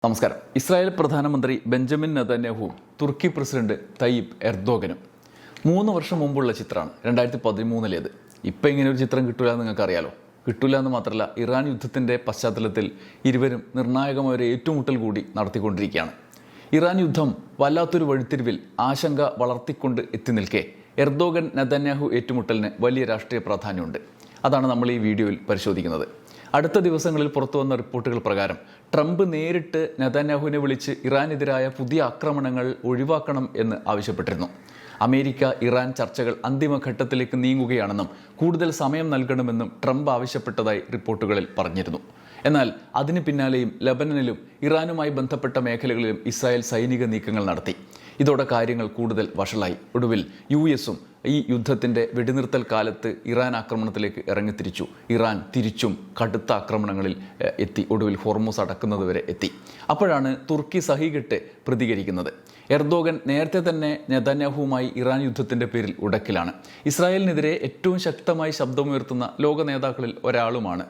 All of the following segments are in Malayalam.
നമസ്കാരം. ഇസ്രായേൽ പ്രധാനമന്ത്രി ബെഞ്ചമിൻ നെതന്യാഹുവും തുർക്കി പ്രസിഡന്റ് തയ്യിബ് എർദോഗനും 3 വർഷം മുമ്പുള്ള ചിത്രമാണ്. 2013 ഇപ്പം ഇങ്ങനെ ഒരു ചിത്രം കിട്ടില്ല എന്ന് നിങ്ങൾക്ക് അറിയാലോ. കിട്ടില്ല എന്ന് മാത്രമല്ല, ഇറാൻ യുദ്ധത്തിൻ്റെ പശ്ചാത്തലത്തിൽ ഇരുവരും നിർണായകമായ ഒരു ഏറ്റുമുട്ടൽ കൂടി നടത്തിക്കൊണ്ടിരിക്കുകയാണ്. ഇറാൻ യുദ്ധം വല്ലാത്തൊരു വഴിത്തിരിവിൽ ആശങ്ക വളർത്തിക്കൊണ്ട് എത്തി നിൽക്കെ എർദോഗൻ നെതന്യാഹു ഏറ്റുമുട്ടലിന് വലിയ രാഷ്ട്രീയ പ്രാധാന്യമുണ്ട്. അതാണ് നമ്മൾ ഈ വീഡിയോയിൽ പരിശോധിക്കുന്നത്. അടുത്ത ദിവസങ്ങളിൽ പുറത്തു വന്ന റിപ്പോർട്ടുകൾ പ്രകാരം ട്രംപ് നേരിട്ട് നെതന്യാഹുവിനെ വിളിച്ച് ഇറാനെതിരായ പുതിയ ആക്രമണങ്ങൾ ഒഴിവാക്കണം എന്ന് ആവശ്യപ്പെട്ടിരുന്നു. അമേരിക്ക ഇറാൻ ചർച്ചകൾ അന്തിമഘട്ടത്തിലേക്ക് നീങ്ങുകയാണെന്നും കൂടുതൽ സമയം നൽകണമെന്നും ട്രംപ് ആവശ്യപ്പെട്ടതായി റിപ്പോർട്ടുകളിൽ പറഞ്ഞിരുന്നു. എന്നാൽ അതിന് പിന്നാലെയും ലബനനിലും ഇറാനുമായി ബന്ധപ്പെട്ട മേഖലകളിലും ഇസ്രായേൽ സൈനിക നീക്കങ്ങൾ നടത്തി. ഇതോടെ കാര്യങ്ങൾ കൂടുതൽ വഷളായി. ഒടുവിൽ US-ഉം ഈ യുദ്ധത്തിൻ്റെ വെടിനിർത്തൽ കാലത്ത് ഇറാൻ ആക്രമണത്തിലേക്ക് ഇറങ്ങിത്തിരിച്ചു. ഇറാൻ തിരിച്ചും കടുത്ത ആക്രമണങ്ങളിൽ എത്തി. ഒടുവിൽ ഹോർമൂസ് അടക്കുന്നതുവരെ എത്തി. അപ്പോഴാണ് തുർക്കി സഹികെട്ട് പ്രതികരിക്കുന്നത്. എർദോഗൻ നേരത്തെ തന്നെ നെതന്യാഹുവുമായി ഇറാൻ യുദ്ധത്തിൻ്റെ പേരിൽ ഉടക്കിലാണ്. ഇസ്രായേലിനെതിരെ ഏറ്റവും ശക്തമായി ശബ്ദമുയർത്തുന്ന ലോക നേതാക്കളിൽ ഒരാളുമാണ്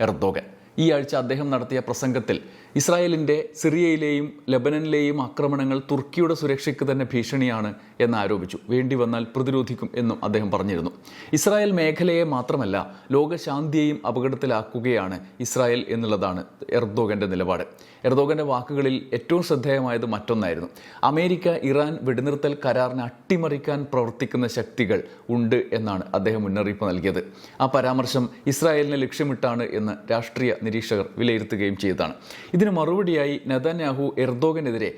എർദോഗൻ. ഈ ആഴ്ച അദ്ദേഹം നടത്തിയ പ്രസംഗത്തിൽ ഇസ്രായേലിൻ്റെ സിറിയയിലെയും ലബനനിലെയും ആക്രമണങ്ങൾ തുർക്കിയുടെ സുരക്ഷയ്ക്ക് തന്നെ ഭീഷണിയാണ് എന്ന് ആരോപിച്ചു. വേണ്ടി വന്നാൽ പ്രതിരോധിക്കും എന്നും അദ്ദേഹം പറഞ്ഞിരുന്നു. ഇസ്രായേൽ മേഖലയെ മാത്രമല്ല, ലോകശാന്തിയെയും അപകടത്തിലാക്കുകയാണ് ഇസ്രായേൽ എന്നുള്ളതാണ് എർദോഗൻ്റെ നിലപാട്. എർദോഗൻ്റെ വാക്കുകളിൽ ഏറ്റവും ശ്രദ്ധേയമായത് മറ്റൊന്നായിരുന്നു. അമേരിക്ക ഇറാൻ വെടിനിർത്തൽ കരാറിനെ അട്ടിമറിക്കാൻ പ്രവർത്തിക്കുന്ന ശക്തികൾ ഉണ്ട് എന്നാണ് അദ്ദേഹം മുന്നറിയിപ്പ് നൽകിയത്. ആ പരാമർശം ഇസ്രായേലിനെ ലക്ഷ്യമിട്ടാണ് എന്ന് രാഷ്ട്രീയ നിരീക്ഷകർ വിലയിരുത്തുകയും ചെയ്തതാണ്. ഇതിന് മറുപടിയായി നെതന്യാഹു എർദോഗനെതിരെ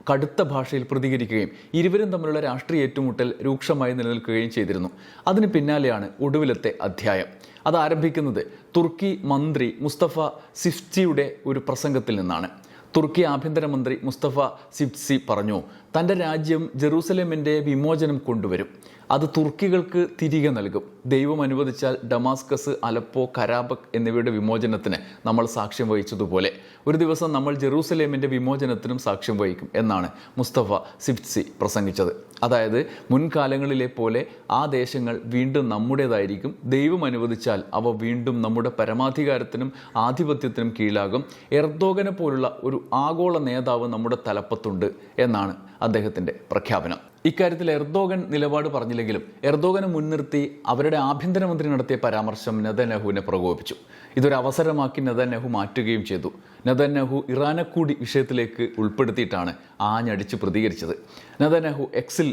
കടുത്ത ഭാഷയിൽ പ്രതികരിക്കുകയും ഇരുവരും തമ്മിലുള്ള രാഷ്ട്രീയ ഏറ്റുമുട്ടൽ രൂക്ഷമായി നിലനിൽക്കുകയും ചെയ്തിരുന്നു. അതിന് പിന്നാലെയാണ് ഒടുവിലത്തെ അധ്യായം. അത് ആരംഭിക്കുന്നത് തുർക്കി മന്ത്രി മുസ്തഫ സിഫ്ചിയുടെ ഒരു പ്രസംഗത്തിൽ നിന്നാണ്. തുർക്കി ആഭ്യന്തരമന്ത്രി മുസ്തഫ സിഫ്ചി പറഞ്ഞു, തൻ്റെ രാജ്യം ജെറൂസലേമിൻ്റെ വിമോചനം കൊണ്ടുവരും. അത് തുർക്കികൾക്ക് തിരികെ നൽകും. ദൈവം അനുവദിച്ചാൽ ഡമാസ്കസ്, അലപ്പോ, കരാബക് എന്നിവയുടെ വിമോചനത്തിന് നമ്മൾ സാക്ഷ്യം വഹിച്ചതുപോലെ ഒരു ദിവസം നമ്മൾ ജെറൂസലേമിൻ്റെ വിമോചനത്തിനും സാക്ഷ്യം വഹിക്കും എന്നാണ് മുസ്തഫ സിഫ്ചി പ്രസംഗിച്ചത്. അതായത് മുൻകാലങ്ങളിലെ പോലെ ആ ദേശങ്ങൾ വീണ്ടും നമ്മുടേതായിരിക്കും. ദൈവം അനുവദിച്ചാൽ അവ വീണ്ടും നമ്മുടെ പരമാധികാരത്തിനും ആധിപത്യത്തിനും കീഴിലാകും. എർദോഗനെ പോലുള്ള ഒരു ആഗോള നേതാവ് നമ്മുടെ തലപ്പത്തുണ്ട് എന്നാണ് അദ്ദേഹത്തിൻ്റെ പ്രഖ്യാപനം. ഇക്കാര്യത്തിൽ എർദോഗൻ നിലപാട് പറഞ്ഞില്ലെങ്കിലും എർദോഗനെ മുൻനിർത്തി അവരുടെ ആഭ്യന്തരമന്ത്രി നടത്തിയ പരാമർശം നെതന്യാഹുവിനെ പ്രകോപിപ്പിച്ചു. ഇതൊരു അവസരമാക്കി നെതന്യാഹു മാറ്റുകയും ചെയ്തു. നെതന്യാഹു ഇറാനെ കൂടി വിഷയത്തിലേക്ക് ഉൾപ്പെടുത്തിയിട്ടാണ് ആഞ്ഞടിച്ച് പ്രതികരിച്ചത്. നെതന്യാഹു എക്സിൽ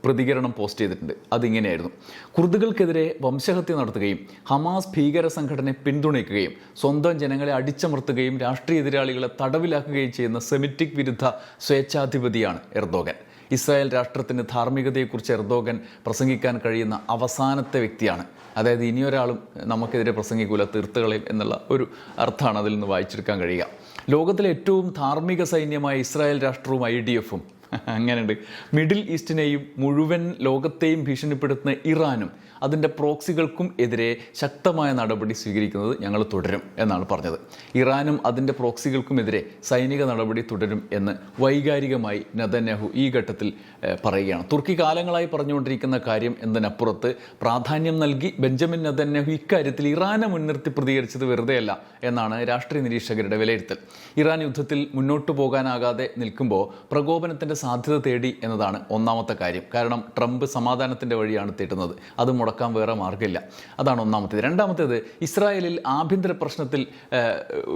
പ്രതികരണം പോസ്റ്റ് ചെയ്തിട്ടുണ്ട്. അതിങ്ങനെയായിരുന്നു: കുർദുകൾക്കെതിരെ വംശഹത്യ നടത്തുകയും ഹമാസ് ഭീകര സംഘടനയെ പിന്തുണയ്ക്കുകയും സ്വന്തം ജനങ്ങളെ അടിച്ചമർത്തുകയും രാഷ്ട്രീയ എതിരാളികളെ തടവിലാക്കുകയും ചെയ്യുന്ന സെമിറ്റിക് വിരുദ്ധ സ്വേച്ഛാധിപതിയാണ് എർദോഗൻ. ഇസ്രായേൽ രാഷ്ട്രത്തിന് ധാർമ്മികതയെക്കുറിച്ച് എർദോഗൻ പ്രസംഗിക്കാൻ കഴിയുന്ന അവസാനത്തെ വ്യക്തിയാണ്. അതായത് ഇനിയൊരാളും നമുക്കെതിരെ പ്രസംഗിക്കൂല, തീർത്തുകളയും എന്നുള്ള ഒരു അർത്ഥമാണ് അതിൽ നിന്ന് വായിച്ചെടുക്കാൻ കഴിയുക. ലോകത്തിലെ ഏറ്റവും ധാർമ്മിക സൈന്യമായ ഇസ്രായേൽ രാഷ്ട്രവും IDF-ഉം അങ്ങനെയുണ്ട്. മിഡിൽ ഈസ്റ്റിനെയും മുഴുവൻ ലോകത്തെയും ഭീഷണിപ്പെടുത്തുന്ന ഇറാനും അതിൻ്റെ പ്രോക്സികൾക്കും എതിരെ ശക്തമായ നടപടി സ്വീകരിക്കുന്നത് ഞങ്ങൾ തുടരും എന്നാണ് പറഞ്ഞത്. ഇറാനും അതിൻ്റെ പ്രോക്സികൾക്കുമെതിരെ സൈനിക നടപടി തുടരും എന്ന് വൈകാരികമായി നെതന്യാഹു ഈ ഘട്ടത്തിൽ പറയുകയാണ്. തുർക്കി കാലങ്ങളായി പറഞ്ഞുകൊണ്ടിരിക്കുന്ന കാര്യം എന്നതിനപ്പുറത്ത് പ്രാധാന്യം നൽകി ബെഞ്ചമിൻ നെതന്യാഹു ഇക്കാര്യത്തിൽ ഇറാനെ മുൻനിർത്തി പ്രതികരിച്ചത് വെറുതെയല്ല എന്നാണ് രാഷ്ട്രീയ നിരീക്ഷകരുടെ വിലയിരുത്തൽ. ഇറാൻ യുദ്ധത്തിൽ മുന്നോട്ടു പോകാനാകാതെ നിൽക്കുമ്പോൾ പ്രകോപനത്തിൻ്റെ സാധ്യത തേടി എന്നതാണ് ഒന്നാമത്തെ കാര്യം. കാരണം ട്രംപ് സമാധാനത്തിൻ്റെ വഴിയാണ് തേടുന്നത്. അത് മുടക്കാൻ വേറെ മാർഗ്ഗമില്ല. അതാണ് ഒന്നാമത്തേത്. രണ്ടാമത്തേത്, ഇസ്രായേലിൽ ആഭ്യന്തര പ്രശ്നത്തിൽ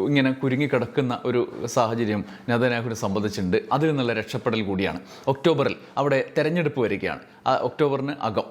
ഇങ്ങനെ കുരുങ്ങിക്കിടക്കുന്ന ഒരു സാഹചര്യം നെതന്യാഹുവിനെ സംബന്ധിച്ചിട്ടുണ്ട്. അതിൽ നിന്നുള്ള രക്ഷപ്പെടൽ കൂടിയാണ്. ഒക്ടോബറിൽ അവിടെ തെരഞ്ഞെടുപ്പ് വരികയാണ്. ഒക്ടോബറിന് അകം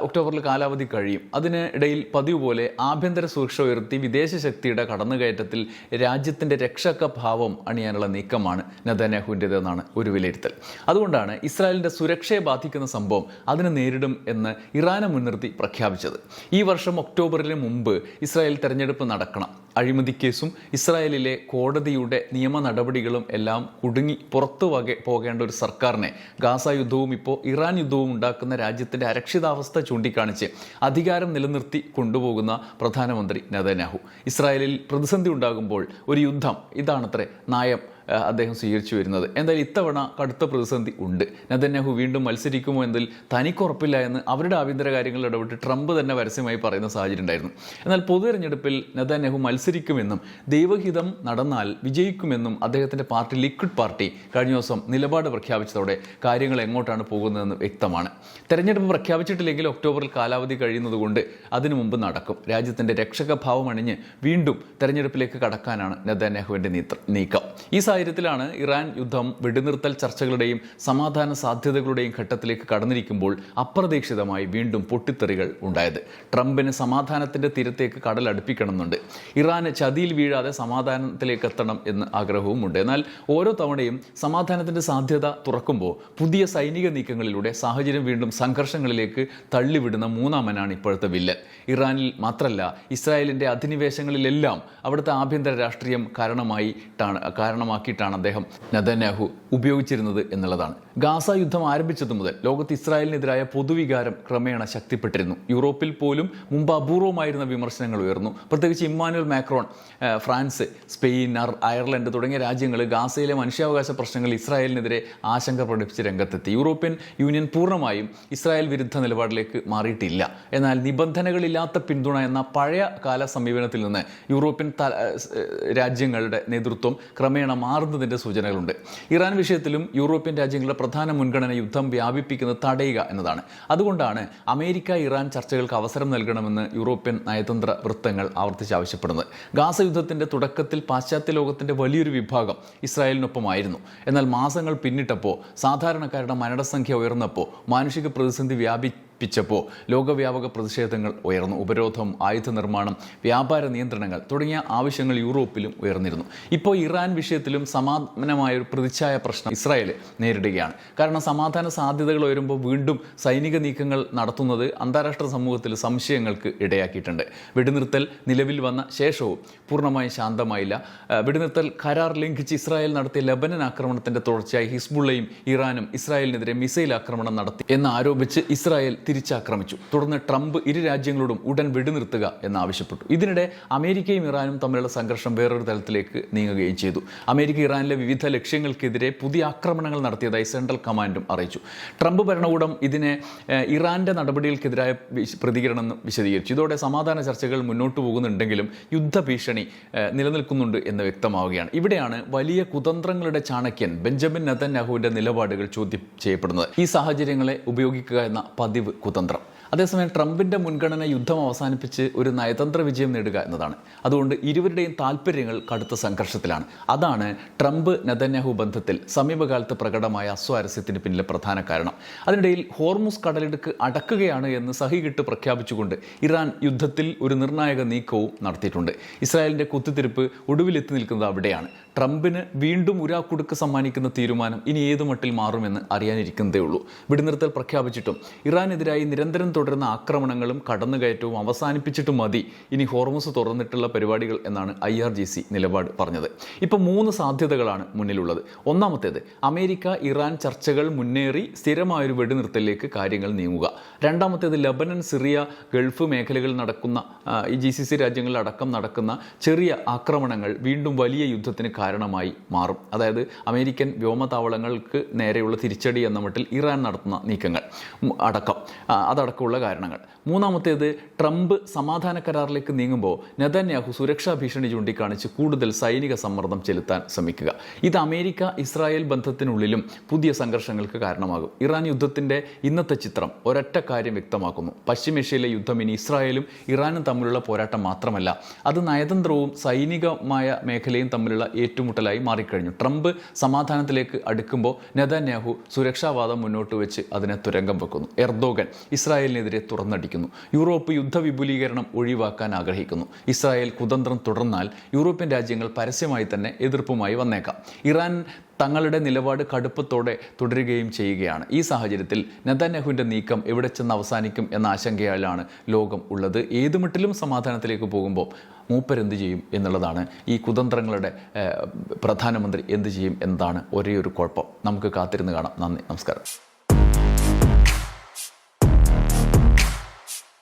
ഒക്ടോബറിൽ കാലാവധി കഴിയും. അതിന് ഇടയിൽ പതിവ് പോലെ ആഭ്യന്തര സുരക്ഷ ഉയർത്തി വിദേശ ശക്തിയുടെ കടന്നുകയറ്റത്തിൽ രാജ്യത്തിൻ്റെ രക്ഷക ഭാവം അണിയാനുള്ള നീക്കമാണ് നെതന്യാഹുവിൻ്റേതെന്നാണ് ഒരു വിലയിരുത്തൽ. അതുകൊണ്ടാണ് ഇസ്രായേലിൻ്റെ സുരക്ഷയെ ബാധിക്കുന്ന സംഭവം അതിനെ നേരിടും എന്ന് ഇറാനെ മുൻനിർത്തി പ്രഖ്യാപിച്ചത്. ഈ വർഷം ഒക്ടോബറിന് മുമ്പ് ഇസ്രായേൽ തെരഞ്ഞെടുപ്പ് നടക്കണം. അഴിമതി കേസും ഇസ്രായേലിലെ കോടതിയുടെ നിയമ നടപടികളും എല്ലാം കുടുങ്ങി പുറത്തു പോകേണ്ട ഒരു സർക്കാരിനെ ഗാസ യുദ്ധവും ഇപ്പോൾ ഇറാൻ യുദ്ധവും ഉണ്ടാക്കുന്ന രാജ്യത്തിൻ്റെ അരക്ഷിതാവസ്ഥ ചൂണ്ടിക്കാണിച്ച് അധികാരം നിലനിർത്തി കൊണ്ടുപോകുന്ന പ്രധാനമന്ത്രി നെതന്യാഹു. ഇസ്രായേലിൽ പ്രതിസന്ധി ഉണ്ടാകുമ്പോൾ ഒരു യുദ്ധം, ഇതാണത്രേ നയം അദ്ദേഹം സ്വീകരിച്ചു വരുന്നത്. എന്തായാലും ഇത്തവണ കടുത്ത പ്രതിസന്ധി ഉണ്ട്. നെതന്യാഹു വീണ്ടും മത്സരിക്കുമോ എന്നതിൽ തനിക്കുറപ്പില്ല എന്ന് അവരുടെ ആഭ്യന്തര കാര്യങ്ങളിൽ ഇടപെട്ട് ട്രംപ് തന്നെ പരസ്യമായി പറയുന്ന സാഹചര്യം ഉണ്ടായിരുന്നു. എന്നാൽ പൊതു തെരഞ്ഞെടുപ്പിൽ നെതന്യാഹു മത്സരിക്കുമെന്നും ദൈവഹിതം നടന്നാൽ വിജയിക്കുമെന്നും അദ്ദേഹത്തിൻ്റെ പാർട്ടി ലിക്വിഡ് പാർട്ടി കഴിഞ്ഞ ദിവസം നിലപാട് പ്രഖ്യാപിച്ചതോടെ കാര്യങ്ങൾ എങ്ങോട്ടാണ് പോകുന്നതെന്ന് വ്യക്തമാണ്. തെരഞ്ഞെടുപ്പ് പ്രഖ്യാപിച്ചിട്ടില്ലെങ്കിൽ ഒക്ടോബറിൽ കാലാവധി കഴിയുന്നതുകൊണ്ട് അതിനു മുമ്പ് നടക്കും. രാജ്യത്തിൻ്റെ രക്ഷകഭാവം അണിഞ്ഞ് വീണ്ടും തെരഞ്ഞെടുപ്പിലേക്ക് കടക്കാനാണ് നെതന്യാഹുവിൻ്റെ നീക്കം. ഈ സാഹചര്യത്തിലാണ് ഇറാൻ യുദ്ധം വെടിനിർത്തൽ ചർച്ചകളുടെയും സമാധാന സാധ്യതകളുടെയും ഘട്ടത്തിലേക്ക് കടന്നിരിക്കുമ്പോൾ അപ്രതീക്ഷിതമായി വീണ്ടും പൊട്ടിത്തെറികൾ ഉണ്ടായത്. ട്രംപിന് സമാധാനത്തിൻ്റെ തീരത്തേക്ക് കടൽ അടുപ്പിക്കണമെന്നുണ്ട്. ഇറാന് ചതിയിൽ വീഴാതെ സമാധാനത്തിലേക്ക് എത്തണം എന്ന് ആഗ്രഹവുമുണ്ട്. എന്നാൽ ഓരോ തവണയും സമാധാനത്തിൻ്റെ സാധ്യത തുറക്കുമ്പോൾ പുതിയ സൈനിക നീക്കങ്ങളിലൂടെ സാഹചര്യം വീണ്ടും സംഘർഷങ്ങളിലേക്ക് തള്ളിവിടുന്ന മൂന്നാമനാണ് ഇപ്പോഴത്തെ വില്ലൻ. ഇറാനിൽ മാത്രമല്ല, ഇസ്രായേലിൻ്റെ അധിനിവേശങ്ങളിലെല്ലാം അവിടുത്തെ ആഭ്യന്തര രാഷ്ട്രീയം കാരണമാക്കിയിട്ടാണ് അദ്ദേഹം നെതന്യാഹു ഉപയോഗിച്ചിരുന്നത് എന്നുള്ളതാണ്. ഗാസ യുദ്ധം ആരംഭിച്ചതു മുതൽ ലോകത്ത് ഇസ്രായേലിനെതിരായ പൊതുവികാരം ക്രമേണ ശക്തിപ്പെട്ടിരുന്നു. യൂറോപ്പിൽ പോലും മുമ്പ് അപൂർവമായിരുന്ന വിമർശനങ്ങൾ ഉയർന്നു. പ്രത്യേകിച്ച് Emmanuel Macron France, Spain, Ireland തുടങ്ങിയ രാജ്യങ്ങൾ ഗാസയിലെ മനുഷ്യാവകാശ പ്രശ്നങ്ങൾ ഇസ്രായേലിനെതിരെ ആശങ്ക പ്രകടിപ്പിച്ച് രംഗത്തെത്തി. യൂറോപ്യൻ യൂണിയൻ പൂർണ്ണമായും ഇസ്രായേൽ വിരുദ്ധ നിലപാടിലേക്ക് മാറിയിട്ടില്ല. എന്നാൽ നിബന്ധനകളില്ലാത്ത പിന്തുണ എന്ന പഴയ കാല സമീപനത്തിൽ നിന്ന് യൂറോപ്യൻ രാജ്യങ്ങളുടെ നേതൃത്വം ക്രമേണ മാറുന്നതിൻ്റെ സൂചനകളുണ്ട്. ഇറാൻ വിഷയത്തിലും യൂറോപ്യൻ രാജ്യങ്ങളുടെ പ്രധാന മുൻഗണന യുദ്ധം വ്യാപിപ്പിക്കുന്നത് തടയുക എന്നതാണ്. അതുകൊണ്ടാണ് അമേരിക്ക ഇറാൻ ചർച്ചകൾക്ക് അവസരം നൽകണമെന്ന് യൂറോപ്യൻ നയതന്ത്ര വൃത്തങ്ങൾ ആവർത്തിച്ച് ആവശ്യപ്പെടുന്നത്. ഗാസ യുദ്ധത്തിൻ്റെ തുടക്കത്തിൽ പാശ്ചാത്യ ലോകത്തിൻ്റെ വലിയൊരു വിഭാഗം ഇസ്രായേലിനൊപ്പമായിരുന്നു. എന്നാൽ മാസങ്ങൾ പിന്നിട്ടപ്പോൾ, സാധാരണക്കാരുടെ മരണസംഖ്യ ഉയർന്നപ്പോൾ, മാനുഷിക പ്രതിസന്ധി വ്യാപിപ്പിച്ചപ്പോൾ ലോകവ്യാപക പ്രതിഷേധങ്ങൾ ഉയർന്നു. ഉപരോധം, ആയുധ നിർമ്മാണം, വ്യാപാര നിയന്ത്രണങ്ങൾ തുടങ്ങിയ ആവശ്യങ്ങൾ യൂറോപ്പിലും ഉയർന്നിരുന്നു. ഇപ്പോൾ ഇറാൻ വിഷയത്തിലും സമാനമായ ഒരു പ്രതിച്ഛായ പ്രശ്നം ഇസ്രായേൽ നേരിടുകയാണ്. കാരണം സമാധാന സാധ്യതകൾ ഉയരുമ്പോൾ വീണ്ടും സൈനിക നീക്കങ്ങൾ നടത്തുന്നത് അന്താരാഷ്ട്ര സമൂഹത്തിൽ സംശയങ്ങൾക്ക് ഇടയാക്കിയിട്ടുണ്ട്. വെടിനിർത്തൽ നിലവിൽ വന്ന ശേഷവും പൂർണ്ണമായും ശാന്തമായില്ല. വെടിനിർത്തൽ കരാർ ലംഘിച്ച് ഇസ്രായേൽ നടത്തിയ ലെബനൻ ആക്രമണത്തിൻ്റെ തുടർച്ചയായി ഹിസ്ബുള്ളയും ഇറാനും ഇസ്രായേലിനെതിരെ മിസൈൽ ആക്രമണം നടത്തി എന്നാരോപിച്ച് ഇസ്രായേൽ തിരിച്ചാക്രമിച്ചു. തുടർന്ന് ട്രംപ് ഇരു രാജ്യങ്ങളോടും ഉടൻ വെടിനിർത്തുക എന്നാവശ്യപ്പെട്ടു. ഇതിനിടെ അമേരിക്കയും ഇറാനും തമ്മിലുള്ള സംഘർഷം വേറൊരു തലത്തിലേക്ക് നീങ്ങുകയും ചെയ്തു. അമേരിക്ക ഇറാനിലെ വിവിധ ലക്ഷ്യങ്ങൾക്കെതിരെ പുതിയ ആക്രമണങ്ങൾ നടത്തിയതായി സെൻട്രൽ കമാൻഡും അറിയിച്ചു. ട്രംപ് ഭരണകൂടം ഇതിനെ ഇറാന്റെ നടപടികൾക്കെതിരായ പ്രതികരണം വിശദീകരിച്ചു. ഇതോടെ സമാധാന ചർച്ചകൾ മുന്നോട്ട് പോകുന്നുണ്ടെങ്കിലും യുദ്ധഭീഷണി നിലനിൽക്കുന്നുണ്ട് എന്ന് വ്യക്തമാവുകയാണ്. ഇവിടെയാണ് വലിയ കുതന്ത്രങ്ങളുടെ ചാണക്യൻ ബെഞ്ചമിൻ നെതന്യാഹുവിൻ്റെ നിലപാടുകൾ ചോദ്യം ചെയ്യപ്പെടുന്നത്. ഈ സാഹചര്യങ്ങളെ ഉപയോഗിക്കുക എന്ന പതിവ് കുതന്ത്രം. അതേസമയം ട്രംപിൻ്റെ മുൻഗണന യുദ്ധം അവസാനിപ്പിച്ച് ഒരു നയതന്ത്ര വിജയം നേടുക എന്നതാണ്. അതുകൊണ്ട് ഇരുവരുടെയും താല്പര്യങ്ങൾ കടുത്ത സംഘർഷത്തിലാണ്. അതാണ് ട്രംപ് നെതന്യാഹു ബന്ധത്തിൽ സമീപകാലത്ത് പ്രകടമായ അസ്വാരസ്യത്തിന് പിന്നിലെ പ്രധാന കാരണം. അതിനിടയിൽ ഹോർമുസ് കടലിടുക്ക് അടക്കുകയാണ് എന്ന് സഹികിട്ട് പ്രഖ്യാപിച്ചുകൊണ്ട് ഇറാൻ യുദ്ധത്തിൽ ഒരു നിർണായക നീക്കവും നടത്തിയിട്ടുണ്ട്. ഇസ്രായേലിൻ്റെ കുത്തിത്തിരിപ്പ് ഒടുവിലെത്തി നിൽക്കുന്നത് അവിടെയാണ്. ട്രംപിന് വീണ്ടും ഉരാക്കുടുക്ക് സമ്മാനിക്കുന്ന തീരുമാനം ഇനി ഏതു മട്ടിൽ മാറുമെന്ന് അറിയാനിരിക്കുന്നതേ ഉള്ളൂ. വെടിനിർത്തൽ പ്രഖ്യാപിച്ചിട്ടും ഇറാനെതിരായി നിരന്തരം തുടരുന്ന ആക്രമണങ്ങളും കടന്നുകയറ്റവും അവസാനിപ്പിച്ചിട്ട് മതി ഇനി ഹോർമുസ് തുറന്നിട്ടുള്ള പരിപാടികൾ എന്നാണ് IRGC നിലപാട് പറഞ്ഞത്. ഇപ്പോൾ 3 സാധ്യതകളാണ് മുന്നിലുള്ളത്. ഒന്നാമത്തേത്, അമേരിക്ക ഇറാൻ ചർച്ചകൾ മുന്നേറി സ്ഥിരമായൊരു വെടിനിർത്തലിലേക്ക് കാര്യങ്ങൾ നീങ്ങുക. രണ്ടാമത്തേത്, ലബനൻ, സിറിയ, ഗൾഫ് മേഖലകളിൽ നടക്കുന്ന ഈ GCC രാജ്യങ്ങളിലടക്കം നടക്കുന്ന ചെറിയ ആക്രമണങ്ങൾ വീണ്ടും വലിയ യുദ്ധത്തിന് കാരണമായി മാറും. അതായത് അമേരിക്കൻ വ്യോമതാവളങ്ങൾക്ക് നേരെയുള്ള തിരിച്ചടി എന്ന മട്ടിൽ ഇറാൻ നടത്തുന്ന നീക്കങ്ങൾ അതടക്കമുള്ള കാരണങ്ങൾ. മൂന്നാമത്തേത്, ട്രംപ് സമാധാന കരാറിലേക്ക് നീങ്ങുമ്പോൾ നെതന്യാഹു സുരക്ഷാ ഭീഷണി ചൂണ്ടിക്കാണിച്ച് കൂടുതൽ സൈനിക സമ്മർദ്ദം ചെലുത്താൻ ശ്രമിക്കുക. ഇത് അമേരിക്ക ഇസ്രായേൽ ബന്ധത്തിനുള്ളിലും പുതിയ സംഘർഷങ്ങൾക്ക് കാരണമാകും. ഇറാൻ യുദ്ധത്തിൻ്റെ ഇന്നത്തെ ചിത്രം ഒരൊറ്റ കാര്യം വ്യക്തമാക്കുന്നു. പശ്ചിമേഷ്യയിലെ യുദ്ധം ഇനി ഇസ്രായേലും ഇറാനും തമ്മിലുള്ള പോരാട്ടം മാത്രമല്ല, അത് നയതന്ത്രവും സൈനികമായ മേഖലയും തമ്മിലുള്ള ഏറ്റുമുട്ടലായി മാറിക്കഴിഞ്ഞു. ട്രംപ് സമാധാനത്തിലേക്ക് അടുക്കുമ്പോൾ നെതന്യാഹു സുരക്ഷാവാദം മുന്നോട്ട് വെച്ച് അതിനെ തുരങ്കം വെക്കുന്നു. എർദോഗൻ ഇസ്രായേലിനെതിരെ തുറന്നടിക്കുന്നു. യൂറോപ്പ് യുദ്ധവിപുലീകരണം ഒഴിവാക്കാൻ ആഗ്രഹിക്കുന്നു. ഇസ്രായേൽ കുതന്ത്രം തുടർന്നാൽ യൂറോപ്യൻ രാജ്യങ്ങൾ പരസ്യമായി തന്നെ എതിർപ്പുമായി വന്നേക്കാം. ഇറാൻ തങ്ങളുടെ നിലപാട് കടുപ്പത്തോടെ തുടരുകയും ചെയ്യുകയാണ്. ഈ സാഹചര്യത്തിൽ നെതന്യാഹുവിൻ്റെ നീക്കം എവിടെ ചെന്ന് അവസാനിക്കും എന്ന ആശങ്കയിലാണ് ലോകം ഉള്ളത്. ഏതുമട്ടിലും സമാധാനത്തിലേക്ക് പോകുമ്പോൾ മൂപ്പരെന്ത് ചെയ്യും എന്നുള്ളതാണ്. ഈ കുതന്ത്രങ്ങളുടെ പ്രധാനമന്ത്രി എന്ത് ചെയ്യും എന്നതാണ് ഒരേ ഒരു കുഴപ്പം. നമുക്ക് കാത്തിരുന്ന് കാണാം. നന്ദി, നമസ്കാരം.